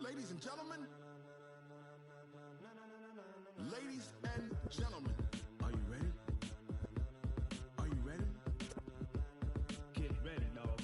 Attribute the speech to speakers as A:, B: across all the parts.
A: Ladies and gentlemen. Ladies and gentlemen. Are you ready? Are you ready? Get ready, dog.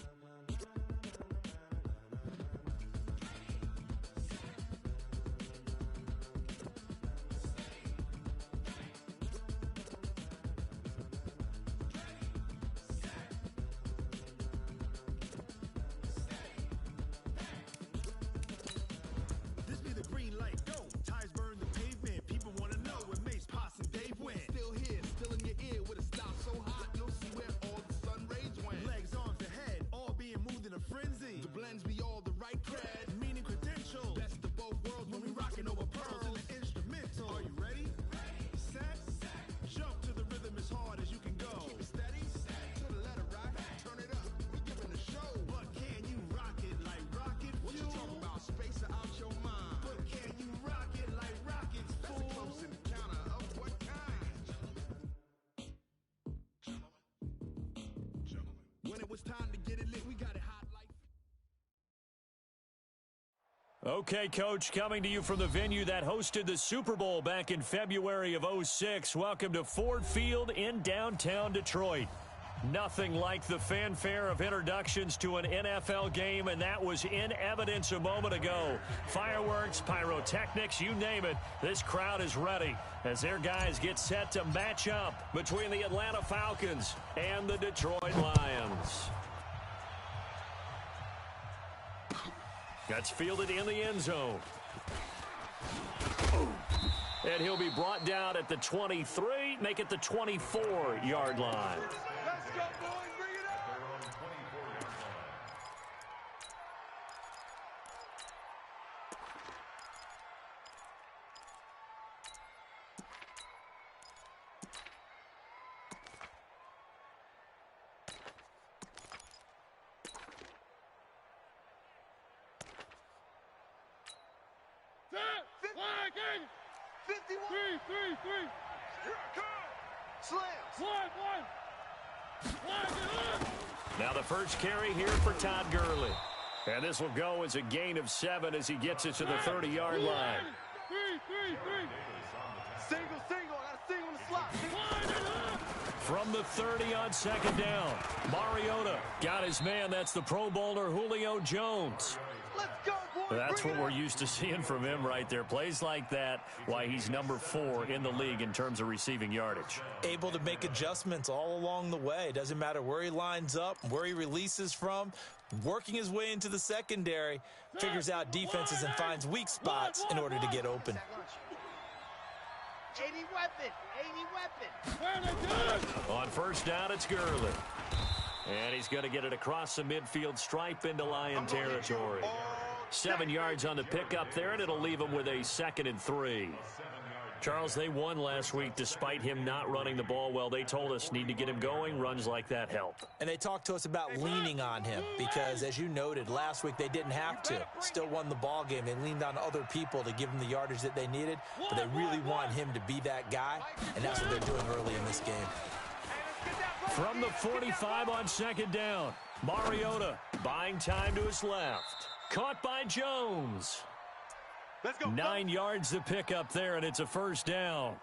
A: This be the green light, go. Tires burn the pavement. People wanna know where Mace, Pops, and Dave went. Still here, still in your ear with a style so hot, you'll see where all the sun rays went. Legs, arms, and head, all being moved in a frenzy. The blends be all the right cred, meaning credentials. Best of both worlds when we rockin' over pearls in the instrumental. Are you ready? Set, jump to the rhythm as hard as you can go. Keep it steady, to the letter right, turn it up, we giving a show. But can you rock it like rocket fuel? What you talking about, space out your mind? But can you rock it like rockets, fool? That's a close encounter of what kind? Gentlemen. When it was time to get it lit, we got it hot like...
B: Okay, Coach, coming to you from the venue that hosted the Super Bowl back in February of '06. Welcome to Ford Field in downtown Detroit. Nothing like the fanfare of introductions to an NFL game, and that was in evidence a moment ago. Fireworks, pyrotechnics, you name it, this crowd is ready as their guys get set to match up between the Atlanta Falcons and the Detroit Lions. That's fielded in the end zone. And he'll be brought down at the 23, make it the 24-yard line.
C: Let's go, boys. Bring it up.
D: Flagging!
C: 51.
D: Three.
C: Here I come. Slams.
D: One. Flag it up!
B: Now the first carry here for Todd Gurley. And this will go as a gain of 7 as he gets it to the 30-yard line.
D: Three.
C: Single. I got a single in the slot.
D: Flag it up!
B: From the 30 on second down, Mariota got his man. That's the Pro Bowler Julio Jones.
C: Let's go, boys.
B: That's
C: Bring
B: what
C: it
B: we're
C: up.
B: used to seeing from him right there. Plays like that, why he's number 4 in the league in terms of receiving yardage.
E: Able to make adjustments all along the way. Doesn't matter where he lines up, where he releases from. Working his way into the secondary, figures out defenses and finds weak spots in order to get open.
C: 80 weapon.
D: Where they go?
B: On first down, it's Gurley. And he's going to get it across the midfield stripe into Lion territory. 7 yards on the pickup there, and it'll leave him with a 2nd and 3. Charles, they won last week despite him not running the ball well. They told us need to get him going. Runs like that help.
E: And they talked to us about leaning on him because, as you noted, last week they didn't have to. Still won the ball game. They leaned on other people to give them the yardage that they needed, but they really want him to be that guy, and that's what they're doing early in this game.
B: From the 45 on second down, Mariota buying time to his left. Caught by Jones.
C: Let's go.
B: 9 yards to pick up there, and it's a first down.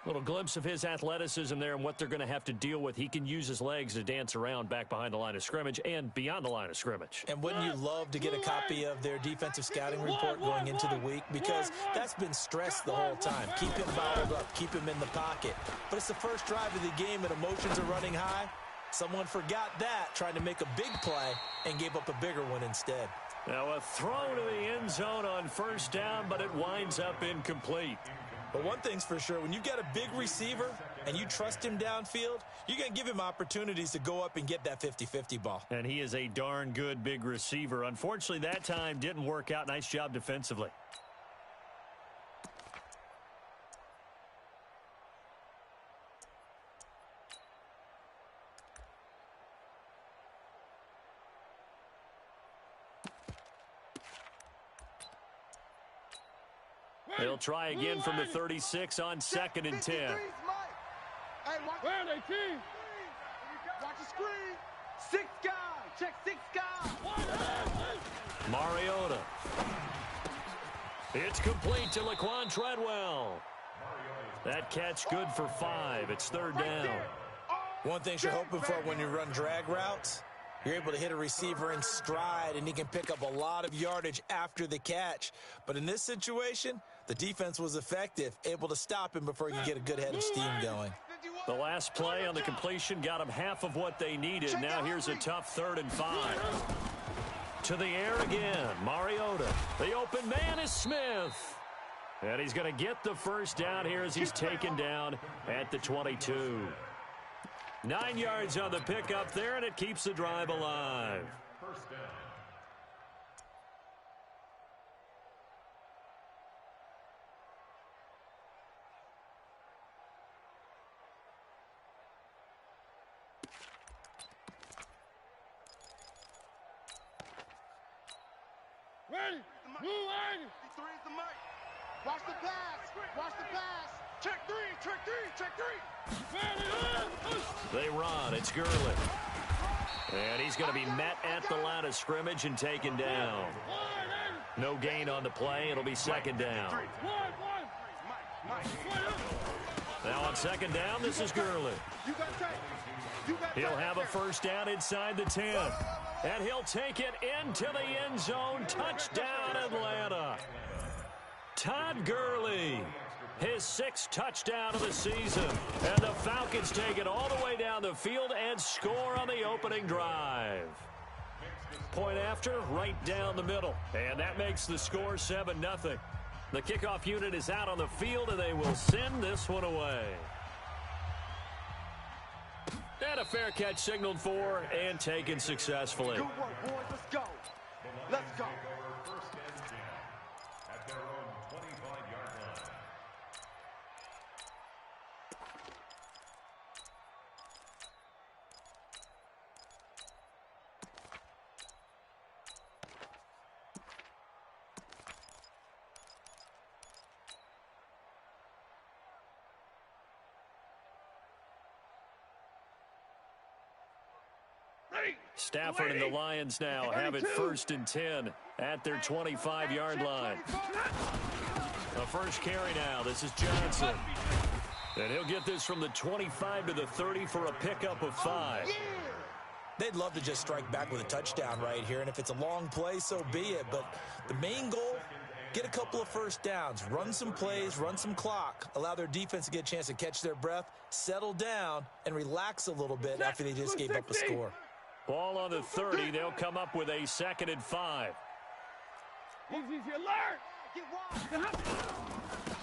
B: Little glimpse of his athleticism there and what they're going to have to deal with. He can use his legs to dance around back behind the line of scrimmage and beyond the line of scrimmage.
E: And wouldn't you love to get a copy of their defensive scouting report going into the week? Because that's been stressed the whole time. Keep him bottled up. Keep him in the pocket. But it's the first drive of the game and emotions are running high. Someone forgot that, trying to make a big play, and gave up a bigger one instead.
B: Now a throw to the end zone on first down, but it winds up incomplete.
E: But one thing's for sure, when you get a big receiver and you trust him downfield, you're going to give him opportunities to go up and get that 50-50 ball.
B: And he is a darn good big receiver. Unfortunately, that time didn't work out. Nice job defensively. They'll try again from the 36 on 2nd and 10.
C: Hey, watch.
D: Where are they, team?
C: Watch the screen. 6 guys. Check 6 guys.
B: Mariota It's complete to Laquan Treadwell. That catch good for 5. It's third down.
E: One thing you're hoping for when you run drag routes, you're able to hit a receiver in stride, and he can pick up a lot of yardage after the catch. But in this situation, the defense was effective, able to stop him before he could get a good head of steam going.
B: The last play on the completion got him half of what they needed. Now here's a tough 3rd and 5. To the air again, Mariota. The open man is Smith. And he's going to get the first down here as he's taken down at the 22. 9 yards on the pickup there, and it keeps the drive alive.
F: First down.
D: Ready. Move line.
C: Three is the mic. Watch the pass. Watch the pass. Check 3. Check 3. Check 3.
D: Ready.
B: They run. It's Gurley. And he's going to be met at the line of scrimmage and taken down. No gain on the play. It'll be second down. Now on second down, this is Gurley. He'll have a first down inside the 10. And he'll take it into the end zone. Touchdown, Atlanta. Todd Gurley, his 6th touchdown of the season. And the Falcons take it all the way down the field and score on the opening drive. Point after, right down the middle. And that makes the score 7-0. The kickoff unit is out on the field, and they will send this one away. And a fair catch signaled for and taken successfully.
C: Good work, boys. Let's go. Let's go.
F: First and 10 at their own 25-yard line.
B: Stafford and the Lions now have it 1st and 10 at their 25-yard line. A first carry now. This is Johnson. And he'll get this from the 25 to the 30 for a pickup of 5.
E: They'd love to just strike back with a touchdown right here, and if it's a long play, so be it. But the main goal, get a couple of first downs, run some plays, run some clock, allow their defense to get a chance to catch their breath, settle down, and relax a little bit after they just gave up a score.
B: Ball on the 30. They'll come up with a 2nd and 5.
D: Easy, alert.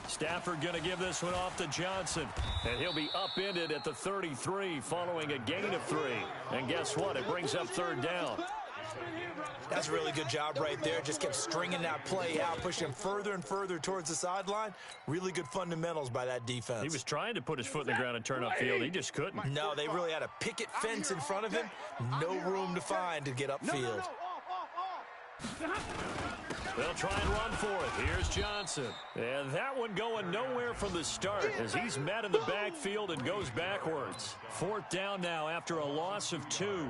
B: Stafford going to give this one off to Johnson. And he'll be upended at the 33 following a gain of 3. And guess what? It brings up 3rd down.
E: That's a really good job right there. Just kept stringing that play out, pushing further and further towards the sideline. Really good fundamentals by that defense.
B: He was trying to put his foot in the ground and turn upfield. He just couldn't.
E: No, they really had a picket fence in front of him. No room to find to get upfield.
B: They'll try and run for it. Here's Johnson. And that one going nowhere from the start as he's met in the backfield and goes backwards. 4th down now after a loss of 2.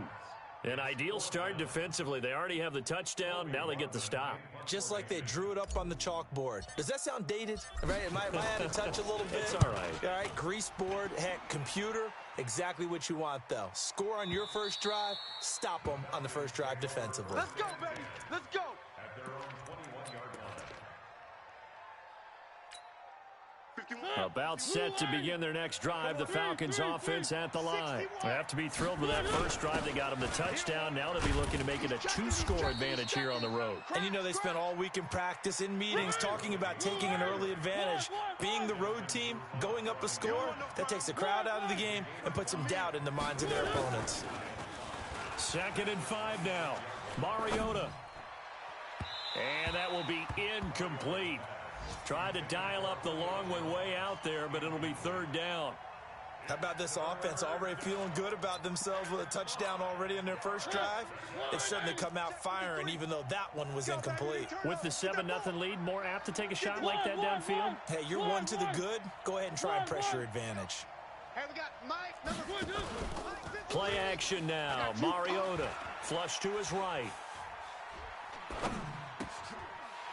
B: An ideal start defensively. They already have the touchdown. Now they get the stop.
E: Just like they drew it up on the chalkboard. Does that sound dated? Right? Am I out of touch a little bit?
B: It's all right.
E: All right, grease board, heck, computer. Exactly what you want, though. Score on your first drive. Stop them on the first drive defensively.
C: Let's go, baby. Let's go.
F: At their own 21-yard line.
B: About set to begin their next drive. The Falcons offense at the line. They have to be thrilled with that first drive. They got them the touchdown. Now they'll be looking to make it a 2-score advantage here on the road.
E: And you know they spent all week in practice, in meetings, talking about taking an early advantage. Being the road team, going up a score, that takes the crowd out of the game and puts some doubt in the minds of their opponents.
B: 2nd and 5 now. Mariota. And that will be incomplete. Tried to dial up the long one way out there, but it'll be 3rd down.
E: How about this offense already feeling good about themselves with a touchdown already in their first drive? They've certainly come out firing, even though that one was incomplete.
B: With the 7-0 lead, more apt to take a shot like that downfield?
E: Hey, you're one to the good. Go ahead and try and press your advantage.
C: Hey, we got Mike, number 2.
B: Play action now. Mariota. Flush to his right.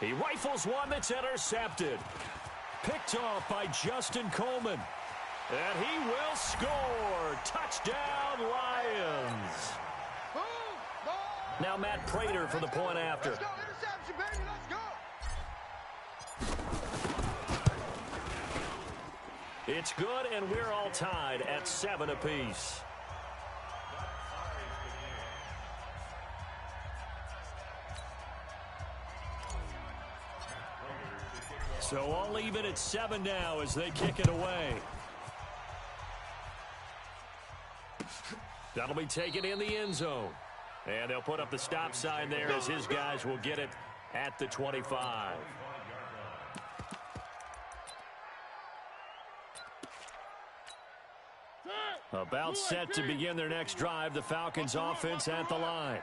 B: He rifles one that's intercepted. Picked off by Justin Coleman. And he will score. Touchdown, Lions. Now Matt Prater for the point after.
C: Let's go, interception, baby, let's go.
B: It's good, and we're all tied at 7 apiece. So all even at 7 now as they kick it away. That'll be taken in the end zone. And they'll put up the stop sign there as his guys will get it at the 25. About set to begin their next drive. The Falcons offense at the line.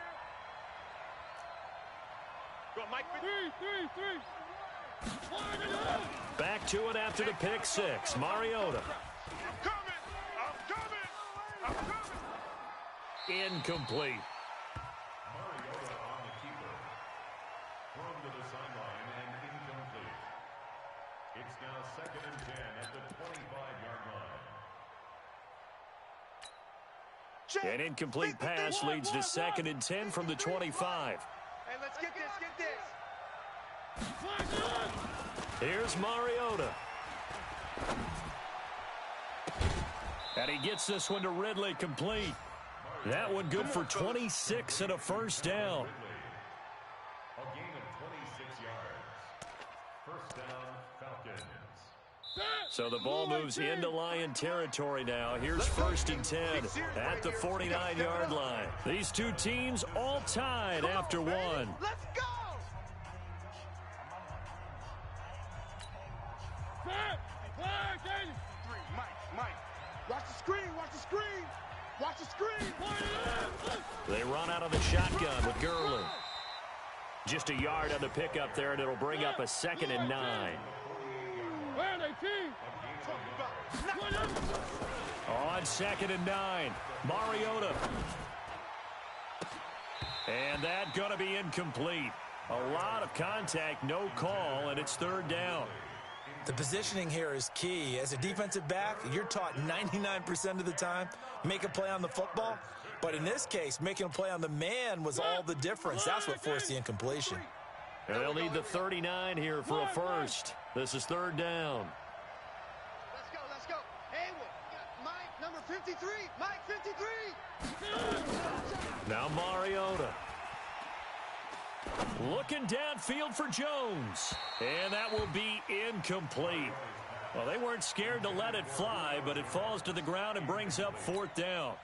B: Back to it after the pick six. Mariota.
C: I'm coming.
B: Incomplete.
F: Mariota on the keeper. Thrown to the sideline and incomplete. It's now 2nd and 10 at the 25-yard line.
B: An incomplete pass leads to 2nd and 10 from the 25.
C: Hey, let's get this,
B: Here's Mariota. And he gets this one to Ridley complete. That one good for 26 and a first down.
F: A gain of 26 yards. First down, Falcons.
B: So the ball moves into Lion territory now. Here's 1st and 10 at the 49-yard line. These two teams all tied after one.
C: Let's go. Mike. Watch the screen. Watch the screen.
B: They run out of the shotgun with Gurley. Just a yard on the pickup there, and it'll bring up a 2nd and 9. On 2nd and 9, Mariota. And that going to be incomplete. A lot of contact, no call, and it's 3rd down.
E: The positioning here is key. As a defensive back, you're taught 99% of the time, make a play on the football. But in this case, making a play on the man was all the difference. That's what forced the incompletion.
B: And they'll need the 39 here for a first. This is 3rd down.
C: Let's go. Hey, Mike, number 53. Mike, 53.
B: Now Mariota. Looking downfield for Jones. And that will be incomplete. Well, they weren't scared to let it fly, but it falls to the ground and brings up 4th down.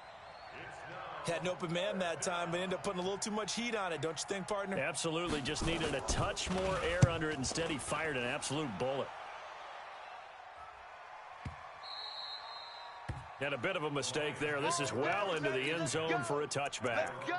E: Had an open man that time, but ended up putting a little too much heat on it, don't you think, partner?
B: Absolutely. Just needed a touch more air under it. Instead, he fired an absolute bullet. And a bit of a mistake there. This is well into the end zone for a touchback.
C: Let's go.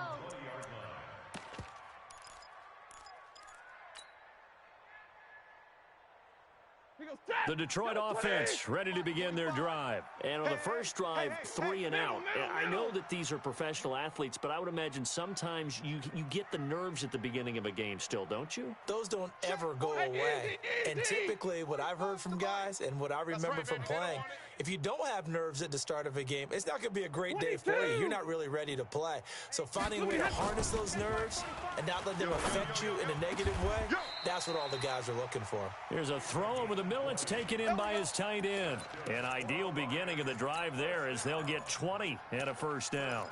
B: The Detroit offense ready to begin their drive.
G: And on the first drive, 3 and out. I know that these are professional athletes, but I would imagine sometimes you get the nerves at the beginning of a game still, don't you?
E: Those don't ever go away. And typically what I've heard from guys and what I remember from playing, if you don't have nerves at the start of a game, it's not going to be a great day for you. You're not really ready to play. So finding a way to harness those nerves and not let them affect you in a negative way, that's what all the guys are looking for.
B: Here's a throw over the middle. It's taken in by his tight end. An ideal beginning of the drive there as they'll get 20 and a first down.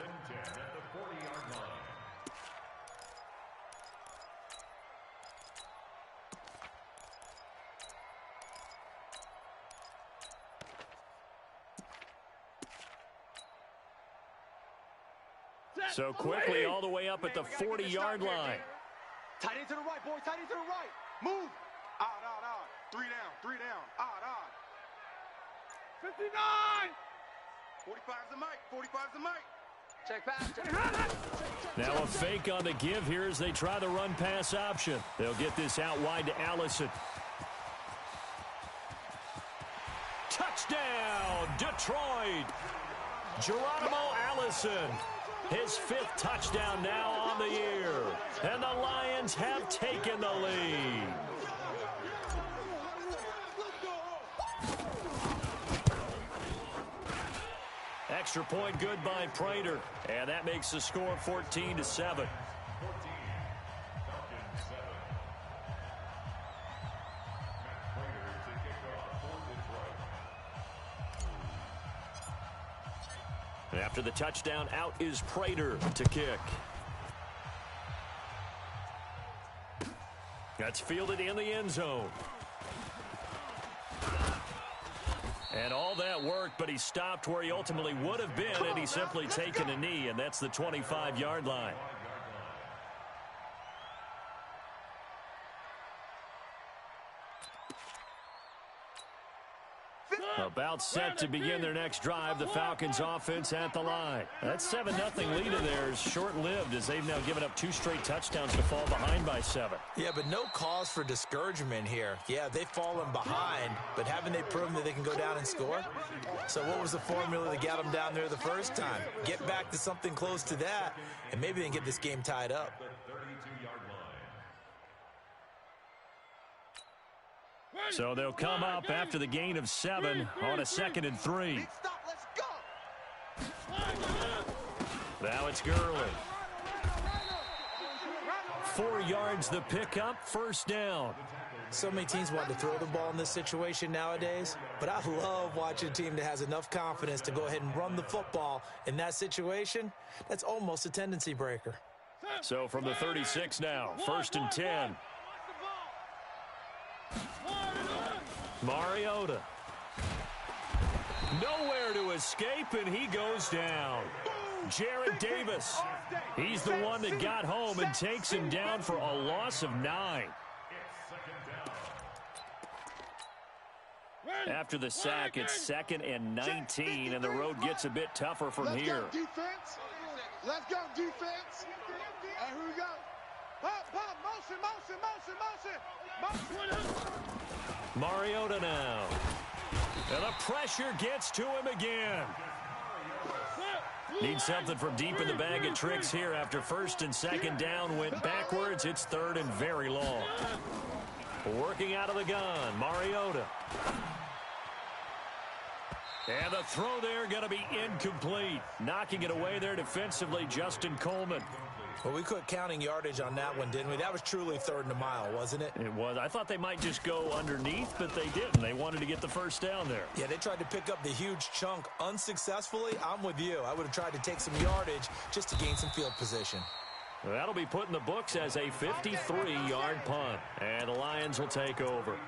B: So quickly all the way up at the 40-yard line.
C: Tight end to the right, boy. Tight end to the right. Move. Odd. 3 down. Odd. 59. 45's the mic. Check pass.
B: Now a fake on the give here as they try the run-pass option. They'll get this out wide to Allison. Touchdown, Detroit. Geronimo Allison. His 5th touchdown now on the year. And the Lions have taken the lead. Extra point good by Prater. And that makes the score 14-7. After the touchdown, out is Prater to kick. That's fielded in the end zone. And all that worked, but he stopped where he ultimately would have been, and he's simply taken a knee, and that's the 25-yard line. About set to begin their next drive, the Falcons offense at the line. That 7-0 lead of theirs short-lived as they've now given up 2 straight touchdowns to fall behind by 7.
E: Yeah, but no cause for discouragement here. Yeah, they've fallen behind, but haven't they proven that they can go down and score? So what was the formula that got them down there the first time? Get back to something close to that, and maybe they can get this game tied up.
B: So they'll come up after the gain of 7 on a 2nd and 3. Now it's Gurley. 4 yards the pickup, first down.
E: So many teams want to throw the ball in this situation nowadays, but I love watching a team that has enough confidence to go ahead and run the football in that situation. That's almost a tendency breaker.
B: So from the 36 now, 1st and 10. Mariota. Nowhere to escape, and he goes down. Jared Davis. He's the one that got home and takes him down for a loss of 9. After the sack, it's 2nd and 19, and the road gets a bit tougher from here.
D: Let's go, defense. Let's go, defense. And here we go. Pop, pop, motion, motion, motion, motion. Motion.
B: Mariota now. And the pressure gets to him again. Needs something from deep in the bag of tricks here after 1st and 2nd down went backwards. It's 3rd and very long. Working out of the gun, Mariota. And the throw there going to be incomplete. Knocking it away there defensively, Justin Coleman.
E: Well, we quit counting yardage on that one, didn't we? That was truly 3rd and a mile, wasn't it?
B: It was. I thought they might just go underneath, but they didn't. They wanted to get the first down there.
E: Yeah, they tried to pick up the huge chunk unsuccessfully. I'm with you. I would have tried to take some yardage just to gain some field position.
B: That'll be put in the books as a 53-yard punt, and the Lions will take over.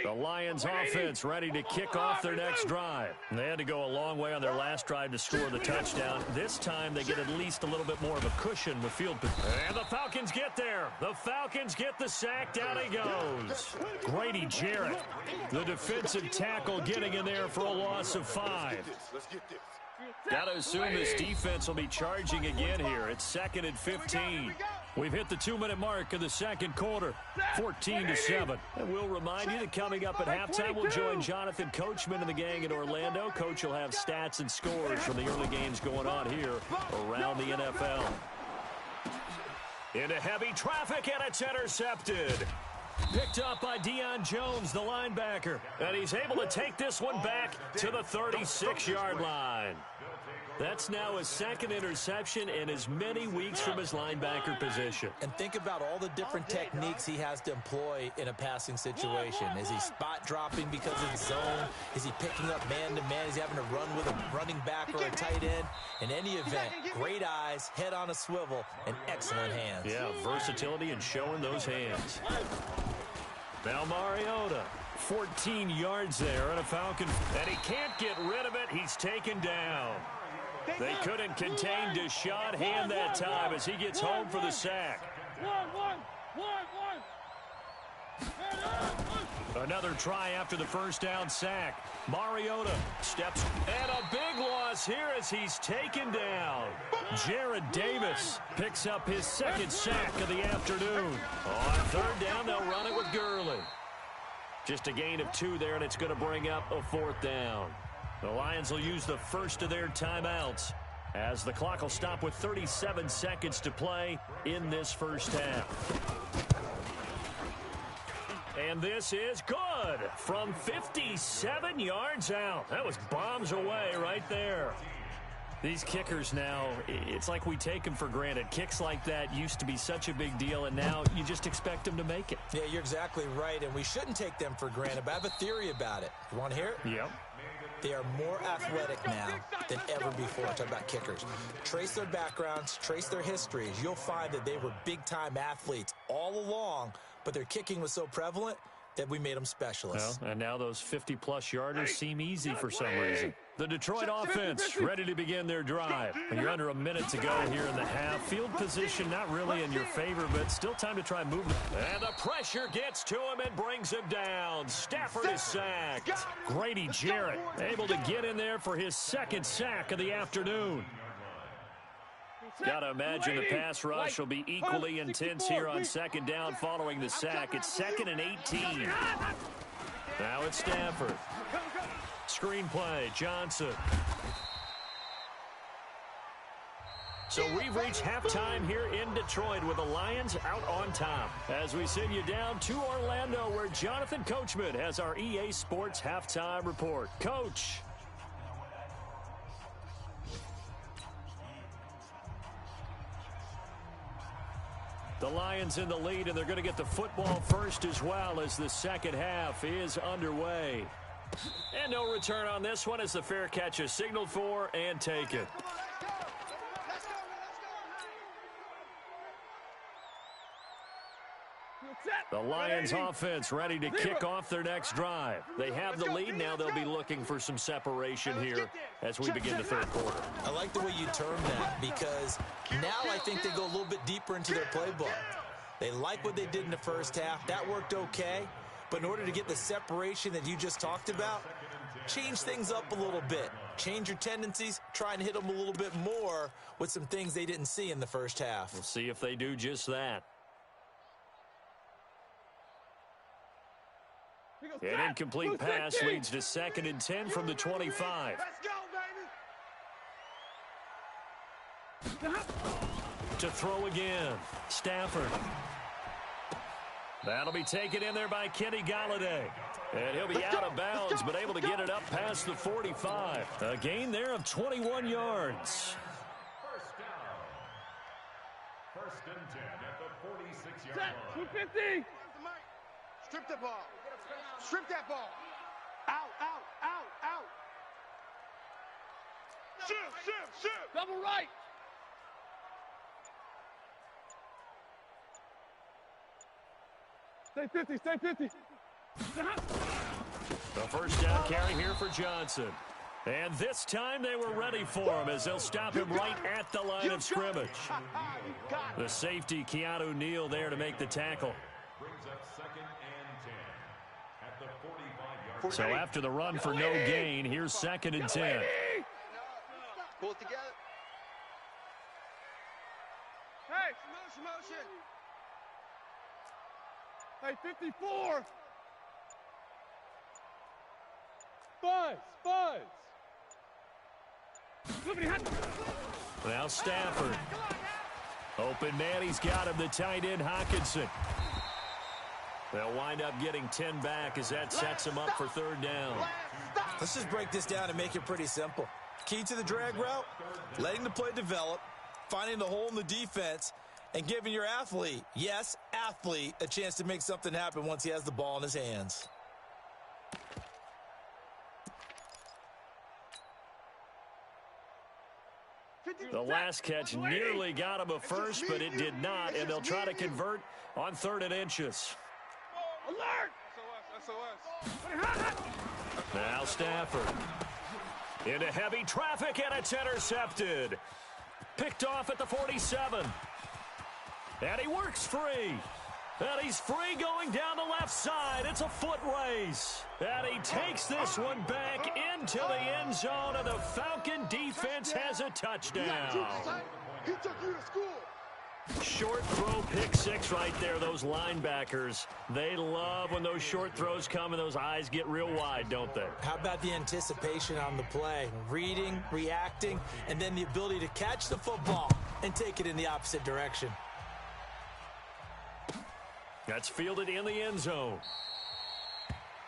B: The Lions offense ready to kick off their next drive. They had to go a long way on their last drive to score the touchdown. This time they get at least a little bit more of a cushion with field position. And the Falcons get there. The Falcons get the sack. Down he goes. Grady Jarrett, the defensive tackle, getting in there for a loss of 5. Got to assume this defense will be charging again here. It's 2nd and 15. We've hit the 2-minute mark of the 2nd quarter, 14-7. And we'll remind you that coming up at halftime, we'll join Jonathan Coachman and the gang in Orlando. Coach will have stats and scores from the early games going on here around the NFL. Into heavy traffic, and it's intercepted. Picked up by Deion Jones, the linebacker. And he's able to take this one back to the 36-yard line. That's now his 2nd interception in as many weeks from his linebacker position.
E: And think about all the different techniques he has to employ in a passing situation. Is he spot dropping because of zone? Is he picking up man-to-man? Is he having to run with a running back or a tight end? In any event, great eyes, head on a swivel, and excellent hands.
B: Yeah, versatility and showing those hands. Now Mariota, 14 yards there and a Falcon. And he can't get rid of it. He's taken down. They couldn't contain Deshaun Hand that time as he gets home for the sack. Another try after the first down sack. Mariota steps, and a big loss here as he's taken down. Jared Davis picks up his 2nd sack of the afternoon. On 3rd down, they'll run it with Gurley. Just a gain of 2 there, and it's going to bring up a 4th down. The Lions will use the first of their timeouts as the clock will stop with 37 seconds to play in this first half. And this is good from 57 yards out. That was bombs away right there. These kickers now, it's like we take them for granted. Kicks like that used to be such a big deal, and now you just expect them to make it.
E: Yeah, you're exactly right, and we shouldn't take them for granted, but I have a theory about it. You want to hear it?
B: Yep.
E: They are more athletic now than ever before. Talk about kickers. Trace their backgrounds, trace their histories. You'll find that they were big-time athletes all along, but their kicking was so prevalent that we made them specialists.
B: Well, and now those 50-plus yarders seem easy for some reason. The Detroit offense ready to begin their drive. You're under a minute to go here in the half. Field position not really in your favor, but still time to try and move. And the pressure gets to him and brings him down. Stafford is sacked. Grady Jarrett able to get in there for his 2nd sack of the afternoon. Got to imagine the pass rush will be equally intense here on 2nd down following the sack. It's 2nd and 18. Now it's Stafford. Screenplay, Johnson. So we've reached halftime here in Detroit with the Lions out on top. As we send you down to Orlando, where Jonathan Coachman has our EA Sports halftime report. Coach. The Lions in the lead, and they're going to get the football first as well as the second half is underway. And no return on this one as the fair catch is signaled for and taken. The Lions offense ready to kick off their next drive. They have the lead now. They'll be looking for some separation here as we begin the 3rd quarter.
E: I like the way you term that because now I think they go a little bit deeper into their playbook. They like what they did in the first half. That worked okay. But in order to get the separation that you just talked about, change things up a little bit. Change your tendencies. Try and hit them a little bit more with some things they didn't see in the first half.
B: We'll see if they do just that. An incomplete pass leads to 2nd and 10 from the 25.
D: Let's go, baby.
B: To throw again, Stafford. That'll be taken in there by Kenny Golladay. And he'll be out of bounds, but able to get it up past the 45. A gain there of 21 yards.
F: First down. 1st and 10 at the 46-yard line.
D: 250.
C: Strip the ball. Strip that ball. Out, out, out, out. Shift.
D: Double right. Stay 50.
B: The first down carry here for Johnson. And this time they were ready for him as they'll stop him right at the line of scrimmage. The safety, Keanu Neal, there to make the tackle.
F: Brings up 2nd and 10 at the 45-yard
B: So after the run for no gain, here's 2nd and 10.
C: Pull it together.
D: Hey,
C: Motion.
D: Hey, 54. Buzz.
B: Now Stafford. Open man, he's got him, the tight end, Hockenson. They'll wind up getting 10 back as that sets him up for 3rd down.
E: Let's just break this down and make it pretty simple. Key to the drag route, letting the play develop, finding the hole in the defense, and giving your athlete, yes, athlete, a chance to make something happen once he has the ball in his hands.
B: The last catch nearly got him a first, but it did not, and they'll try to convert on 3rd and inches.
D: Alert!
C: SOS.
B: Now Stafford. Into heavy traffic, and it's intercepted. Picked off at the 47. And he works free. And he's free going down the left side. It's a foot race. And he takes this one back into the end zone, and the Falcon defense has a touchdown.
C: He took you to school.
B: Short throw, pick six right there. Those linebackers, they love when those short throws come and those eyes get real wide, don't they?
E: How about the anticipation on the play? Reading, reacting, and then the ability to catch the football and take it in the opposite direction.
B: That's fielded in the end zone.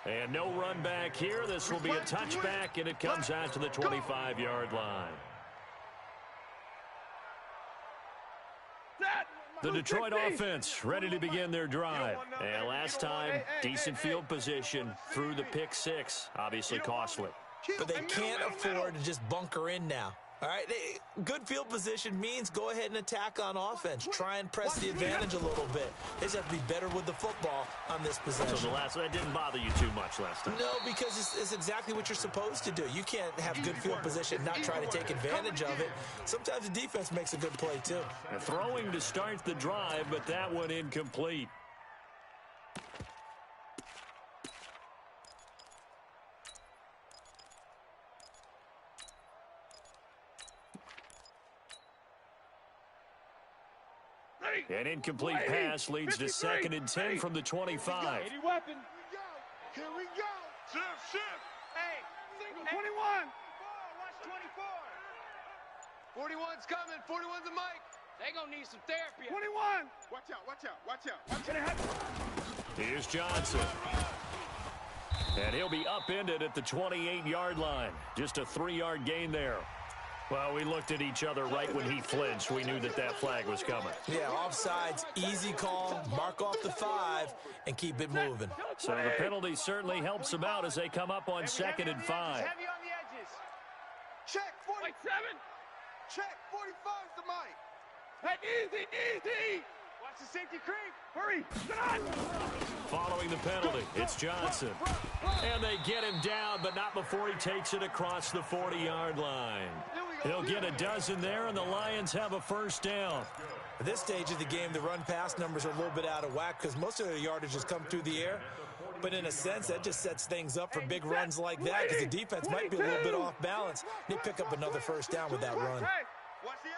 B: And no run back here. This will be a touchback, and it comes out to the 25-yard line. The Detroit offense ready to begin their drive. And last time, decent field position through the pick six. Obviously costly.
E: But they can't afford to just bunker in now. All right, good field position means go ahead and attack on offense. Try and press the advantage a little bit. They just have to be better with the football on this possession.
B: So that didn't bother you too much last time?
E: No, because it's exactly what you're supposed to do. You can't have good field position, not try to take advantage of it. Sometimes the defense makes a good play, too.
B: And throwing to start the drive, but that one incomplete. An incomplete pass leads to 2nd and 10 from the 25.
D: Here we go. Shift.
C: Hey,
D: 21.
C: Watch 24. 41's coming. 41's the mic. They gonna need some therapy.
D: 21.
C: Watch out.
B: Here's Johnson. And he'll be upended at the 28-yard line. Just a 3-yard gain there. Well, we looked at each other right when he flinched. We knew that flag was coming.
E: Yeah, offsides, easy call, mark off the 5, and keep it moving.
B: So the penalty certainly helps them out as they come up on 2nd and 5.
C: Heavy on the edges.
D: Check 47. Check 45's the mic. Hey, easy.
C: Watch the safety creep.
D: Hurry.
B: Following the penalty, it's Johnson. And they get him down, but not before he takes it across the 40-yard line. He'll get a dozen there, and the Lions have a first down.
E: At this stage of the game, the run-pass numbers are a little bit out of whack because most of their yardage has come through the air. But in a sense, that just sets things up for big runs like that because the defense might be a little bit off balance. They pick up another first down with that run.
C: Watch the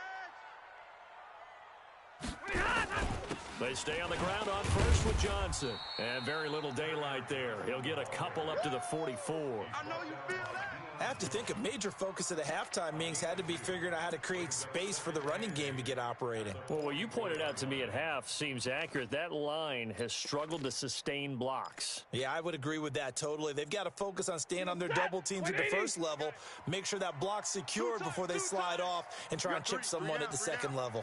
B: They stay on the ground on first with Johnson. And very little daylight there. He'll get a couple up to the 44.
C: I know you feel that.
E: I have to think a major focus of the halftime meetings had to be figuring out how to create space for the running game to get operating.
B: Well, what you pointed out to me at half seems accurate. That line has struggled to sustain blocks.
E: Yeah, I would agree with that totally. They've got to focus on staying on their double teams at the first level, make sure that block's secured before they slide off and try and chip someone at the second level.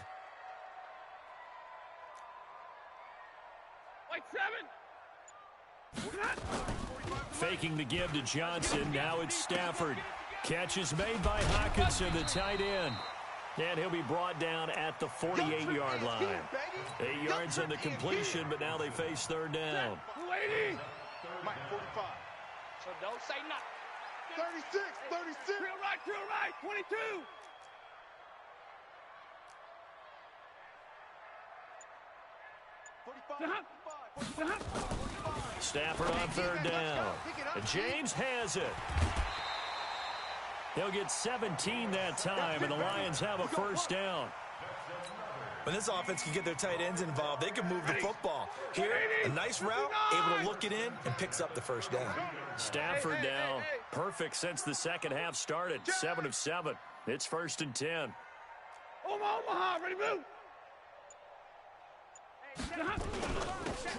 B: Faking the give to Johnson. Now it's Stafford. Catch is made by Hawkinson, the tight end. And he'll be brought down at the 48-yard line. 8 yards on the completion, but now they face third down.
D: Mike, 45.
C: So don't say nothing.
D: 36. Real right. 22.
B: Stafford on third down. And James has it. He'll get 17 that time, and the Lions have a first down.
E: When this offense can get their tight ends involved, they can move the football. Here, a nice route, able to look it in, and picks up the first down.
B: Stafford now, perfect since the second half started. 7 of 7. It's 1st and 10.
D: Omaha, ready to move.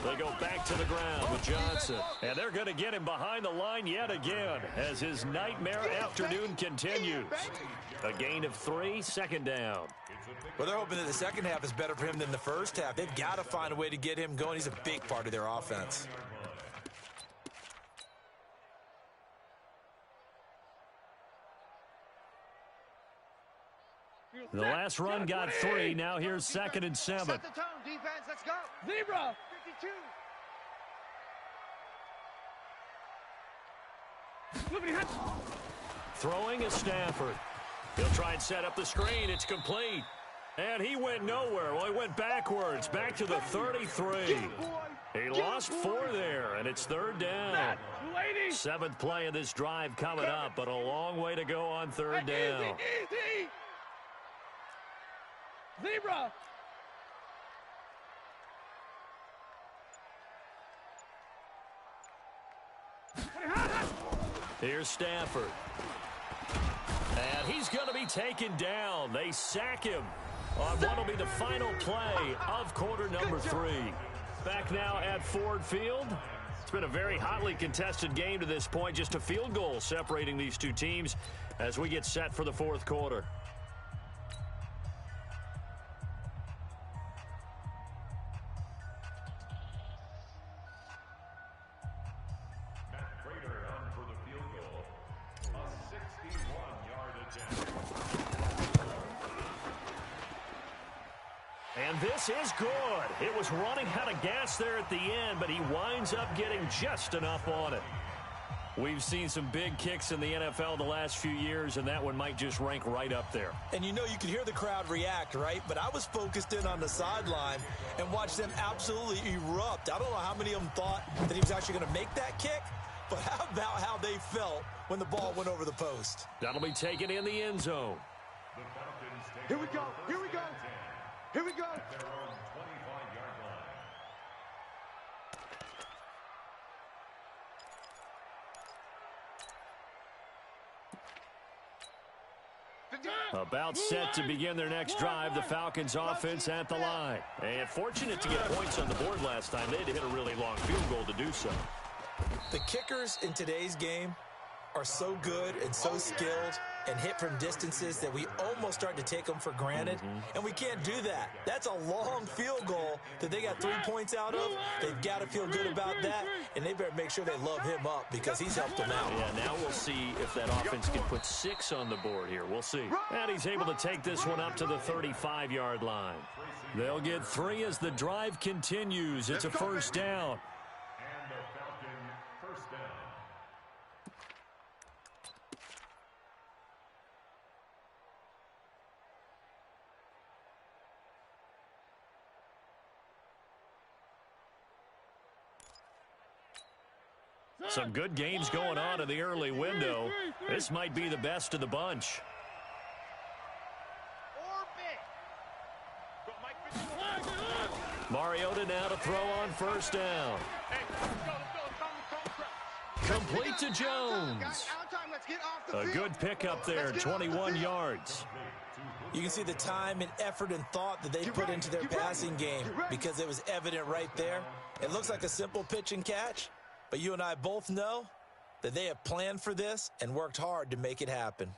B: They go back to the ground with Johnson. And they're going to get him behind the line yet again as his nightmare afternoon continues. A gain of 3, 2nd down.
E: Well, they're hoping that the second half is better for him than the first half. They've got to find a way to get him going. He's a big part of their offense.
B: The last run got 3. Now here's 2nd and 7.
C: Set the tone, defense. Let's go.
D: Zebra.
C: 52.
B: Throwing is Stafford. He'll try and set up the screen. It's complete. And he went nowhere. Well, he went backwards, back to the 33. He lost 4 there, and it's third down. 7th play of this drive coming up, but a long way to go on third down.
D: Easy. Zebra.
B: Here's Stafford. And he's going to be taken down. They sack him on what will be the final play of quarter number 3. Back now at Ford Field. It's been a very hotly contested game to this point. Just a field goal separating these two teams as we get set for the fourth quarter. And this is good. It was running out of gas there at the end, but he winds up getting just enough on it. We've seen some big kicks in the NFL the last few years, and that one might just rank right up there.
E: And you know, you could hear the crowd react, right? But I was focused in on the sideline and watched them absolutely erupt. I don't know how many of them thought that he was actually going to make that kick, but how about how they felt when the ball went over the post?
B: That'll be taken in the end zone.
D: Here we go. Here we go. Here we go.
F: Their own 25-yard line.
B: About set to begin their next drive, the Falcons offense at the line. And fortunate to get points on the board last time. They had to hit a really long field goal to do so.
E: The kickers in today's game are so good and so skilled and hit from distances that we almost start to take them for granted, and we can't do that. That's a long field goal that they got 3 points out of. They've got to feel good about that, and they better make sure they love him up because he's helped them out.
B: Yeah, now we'll see if that offense can put 6 on the board here. We'll see. And he's able to take this one up to the 35-yard line. They'll get 3 as the drive continues. It's a first down.
F: And the Falcon first down.
B: Some good games going on in the early window. This might be the best of the bunch. Mariota now to throw on first down. Complete to Jones. A good pickup there, 21 yards.
E: You can see the time and effort and thought that they put into their passing game because it was evident right there. It looks like a simple pitch and catch, but you and I both know that they have planned for this and worked hard to make it happen.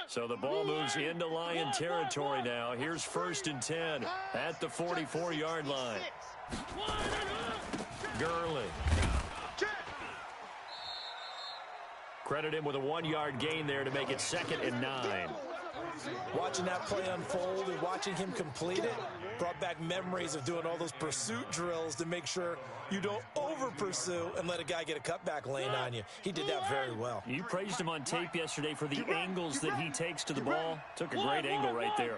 B: So the ball moves into Lion territory now. Here's 1st and 10 at the 44-yard line. Gurley. Credit him with a 1-yard gain there to make it 2nd and 9.
E: Watching that play unfold and watching him complete it brought back memories of doing all those pursuit drills to make sure you don't over-pursue and let a guy get a cutback lane on you. He did that very well.
B: You praised him on tape yesterday for the angles that he takes to the ball. Took a great angle right there.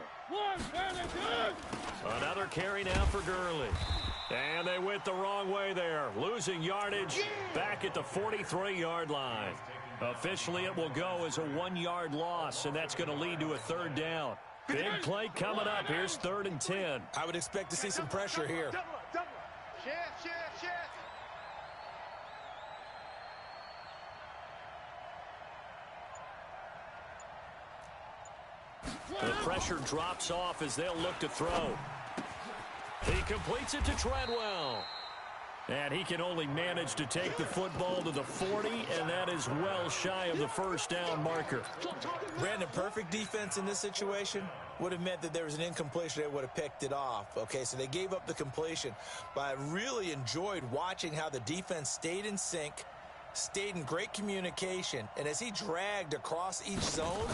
B: Another carry now for Gurley. And they went the wrong way there. Losing yardage back at the 43-yard line. Officially, it will go as a 1-yard loss, and that's going to lead to a 3rd down. Big play coming up. Here's 3rd and 10.
E: I would expect to see some pressure here.
B: The pressure drops off as they'll look to throw. He completes it to Treadwell. And he can only manage to take the football to the 40, and that is well shy of the 1st down marker.
E: Brandon, perfect defense in this situation would have meant that there was an incompletion. They would have picked it off. Okay, so they gave up the completion. But I really enjoyed watching how the defense stayed in sync, stayed in great communication. And as he dragged across each zone,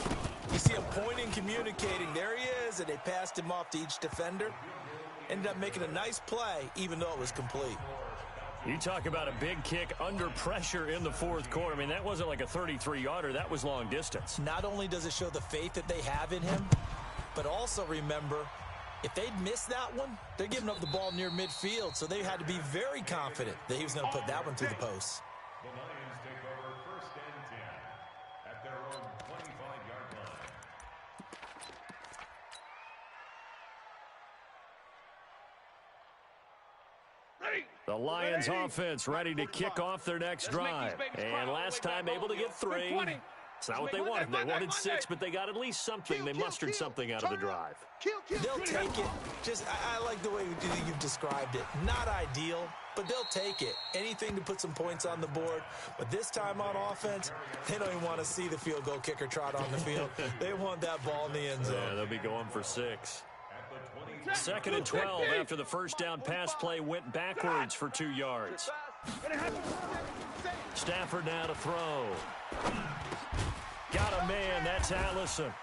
E: you see him pointing, communicating. There he is, and they passed him off to each defender. Ended up making a nice play, even though it was complete.
B: You talk about a big kick under pressure in the 4th quarter. I mean, that wasn't like a 33-yarder. That was long distance.
E: Not only does it show the faith that they have in him, but also remember, if they'd missed that one, they're giving up the ball near midfield, so they had to be very confident that he was going to put that one through the post.
F: The Lions take over 1st and 10 at their own 25-yard line.
D: Ready?
B: The Lions offense ready to kick off their next drive. And last time able to get 3. It's not what they wanted. They wanted 6, but they got at least something. They mustered something out of the drive.
E: They'll take it. I like the way you've described it. Not ideal, but they'll take it. Anything to put some points on the board. But this time on offense, they don't even want to see the field goal kicker trot on the field. They want that ball in the end zone.
B: Yeah, they'll be going for 6. 2nd and 12 after the first down pass play went backwards for 2 yards. Stafford now to throw. Got a man. That's Allison.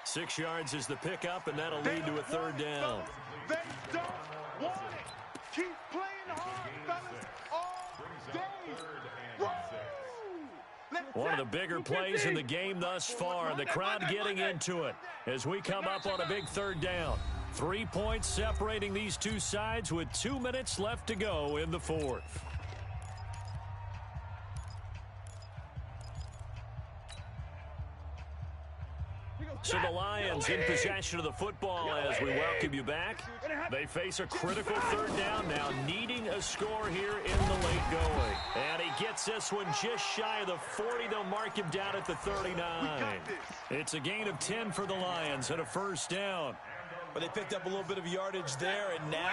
B: 6 yards is the pickup, and that'll lead to a 3rd down.
D: They don't want it. Keep playing hard, fellas, all day.
B: One of the bigger plays in the game thus far, and the crowd getting into it as we come up on a big 3rd down. 3 points separating these two sides with 2 minutes left to go in the 4th. So the Lions in possession of the football as we welcome you back. They face a critical 3rd down now, needing a score here in the late going. And he gets this one just shy of the 40. They'll mark him down at the 39. It's a gain of 10 for the Lions and a 1st down.
E: But they picked up a little bit of yardage there, and now,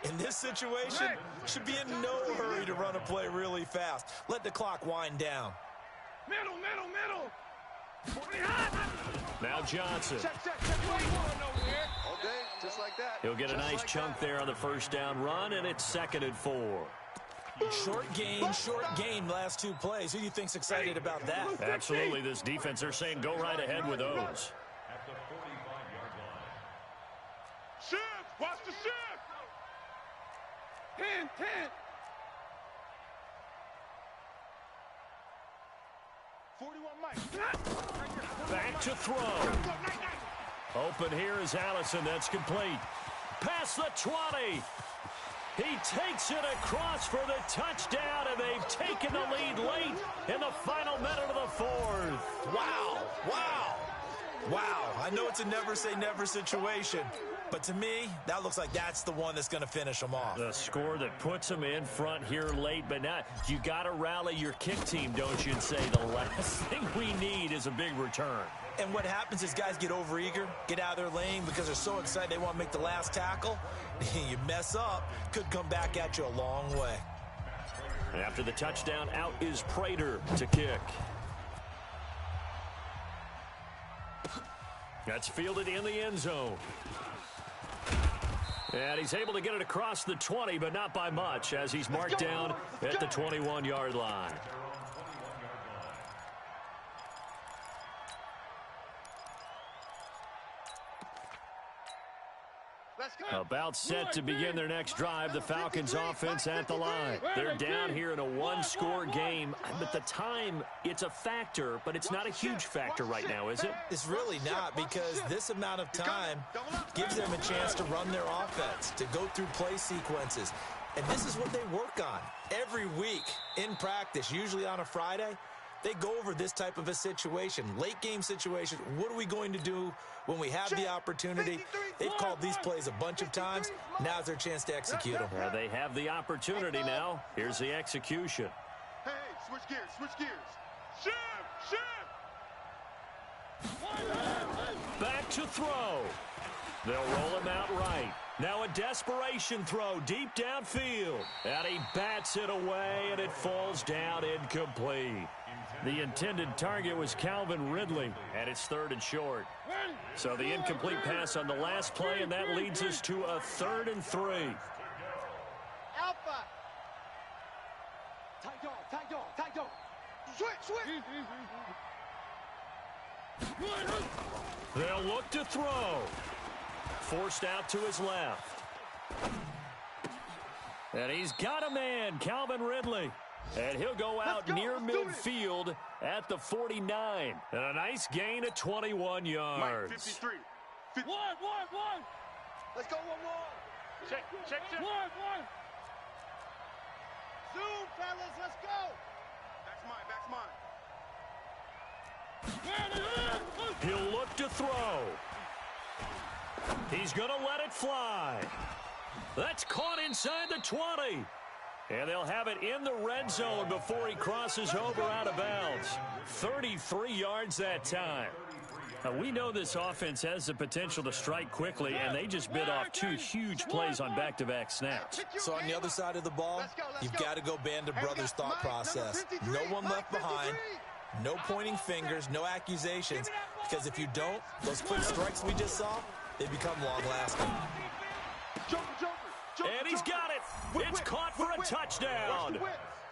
E: in this situation, should be in no hurry to run a play really fast. Let the clock wind down.
D: Middle.
B: Now Johnson.
D: Check. All day, just like that.
B: He'll get a nice chunk there on the 1st down run, and it's 2nd and 4.
E: Short gain last 2 plays. Who do you think's excited about that?
B: Absolutely. This defense, they're saying go right ahead with those.
F: At the 45-yard line.
D: Shift! Watch the shift! 10.
B: Back to throw. Open here is Allison. That's complete. Past the 20. He takes it across for the touchdown, and they've taken the lead late in the final minute of the 4th.
E: Wow. I know it's a never say never situation, but to me, that looks like that's the one that's going to finish them off.
B: The score that puts them in front here late, but now you got to rally your kick team, don't you, and say the last thing we need is a big return.
E: And what happens is guys get overeager, get out of their lane because they're so excited they want to make the last tackle. You mess up, could come back at you a long way.
B: After the touchdown, out is Prater to kick. That's fielded in the end zone. And he's able to get it across the 20, but not by much, as he's marked down at the 21-yard line. About set to begin their next drive, the Falcons offense at the line. They're down here in a 1-score game, but the time, it's a factor, but it's not a huge factor right now, is it?
E: It's really not, because this amount of time gives them a chance to run their offense, to go through play sequences. And this is what they work on every week in practice, usually on a Friday. They go over this type of a situation, late game situation. What are we going to do when we have the opportunity? They've called these plays a bunch of times. Now's their chance to execute them.
B: They have the opportunity now. Here's the execution.
D: Hey, switch gears. Shift!
B: Back to throw. They'll roll him out right. Now a desperation throw deep downfield. And he bats it away, and it falls down incomplete. The intended target was Calvin Ridley, and it's 3rd and short. So the incomplete pass on the last play, and that leads us to a 3rd and 3.
D: Alpha! Tight dog. Switch!
B: They'll look to throw. Forced out to his left. And he's got a man, Calvin Ridley. And he'll go out near midfield at the 49. And a nice gain of 21 yards.
D: 53.
C: One.
D: Let's go, 1-1.
C: Check.
D: One. Zoom, fellas, let's go. Back's mine.
B: He'll look to throw. He's going to let it fly. That's caught inside the 20. And they'll have it in the red zone before he crosses over out of bounds. 33 yards that time. Now, we know this offense has the potential to strike quickly, and they just bit off 2 huge plays on back-to-back snaps.
E: So on the other side of the ball, you've got to go Band of Brothers thought process. No one left behind, no pointing fingers, no accusations, because if you don't, those quick strikes we just saw, they become long-lasting.
B: And he's got it. It's caught for a touchdown.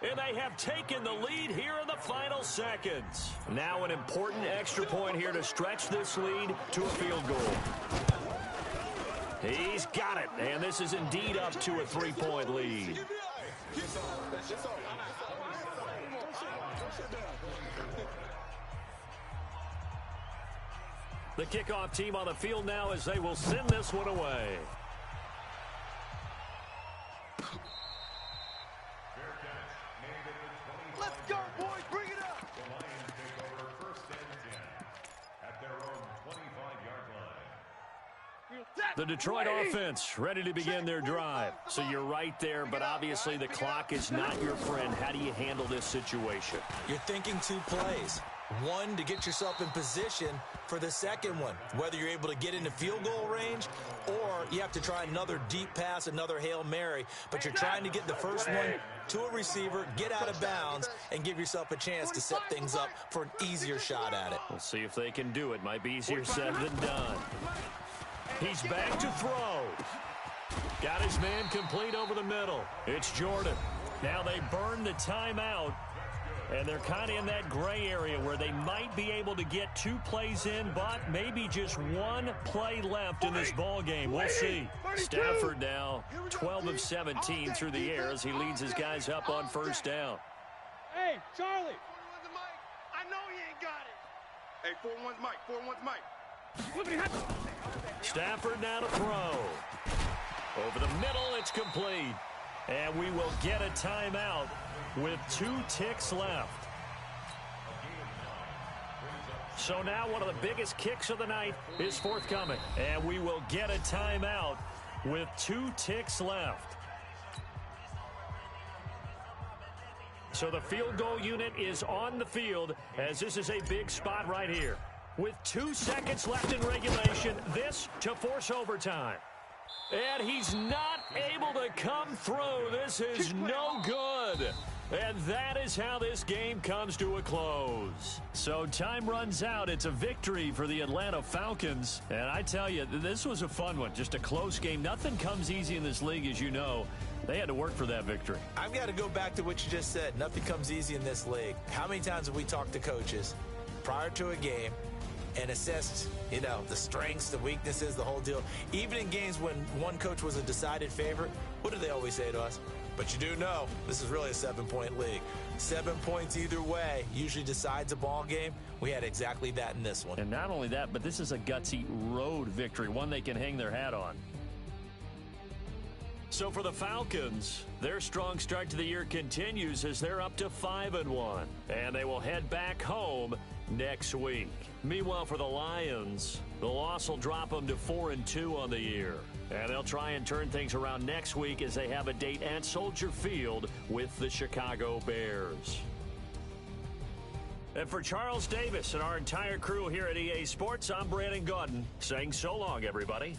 B: And they have taken the lead here in the final seconds. Now an important extra point here to stretch this lead to a field goal. He's got it. And this is indeed up to a 3-point lead. The kickoff team on the field now as they will send this one away.
D: Let's go, boys. Bring it up.
F: The Lions take over 1st and 10 at their own 25-yard line.
B: The Detroit offense ready to begin their drive. So you're right there, but obviously the clock is not your friend. How do you handle this situation?
E: You're thinking 2 plays. One, to get yourself in position for the second one, whether you're able to get into field goal range or you have to try another deep pass, another Hail Mary, but you're trying to get the first one to a receiver, get out of bounds, and give yourself a chance to set things up for an easier shot at it.
B: We'll see if they can do it. Might be easier said than done. He's back to throw. Got his man complete over the middle. It's Jordan. Now they burn the timeout. And they're kind of in that gray area where they might be able to get 2 plays in, but maybe just 1 play left in this ball game. We'll see. Stafford now 12 of 17 through the air as he leads his guys up on 1st down.
D: Hey, Charlie.
C: I know he ain't got it. Hey, 4-1's Mike. 4-1's Mike.
B: Stafford now to throw. Over the middle, it's complete. And we will get a timeout with 2 ticks left. So now one of the biggest kicks of the night is forthcoming. And we will get a timeout with 2 ticks left. So the field goal unit is on the field as this is a big spot right here. With 2 seconds left in regulation, this to force overtime. And he's not able to come through. This is no good. And that is how this game comes to a close. So time runs out. It's a victory for the Atlanta Falcons. And I tell you, this was a fun one. Just a close game. Nothing comes easy in this league, as you know. They had to work for that victory.
E: I've got to go back to what you just said. Nothing comes easy in this league. How many times have we talked to coaches prior to a game and assessed, the strengths, the weaknesses, the whole deal? Even in games when one coach was a decided favorite, what do they always say to us? But you do know this is really a 7-point league. 7 points either way usually decides a ball game. We had exactly that in this one.
B: And not only that, but this is a gutsy road victory, one they can hang their hat on. So for the Falcons, their strong start to the year continues as they're up to 5-1. And they will head back home next week. Meanwhile, for the Lions, the loss will drop them to 4-2 on the year. And they'll try and turn things around next week as they have a date at Soldier Field with the Chicago Bears. And for Charles Davis and our entire crew here at EA Sports, I'm Brandon Gaudin saying so long, everybody.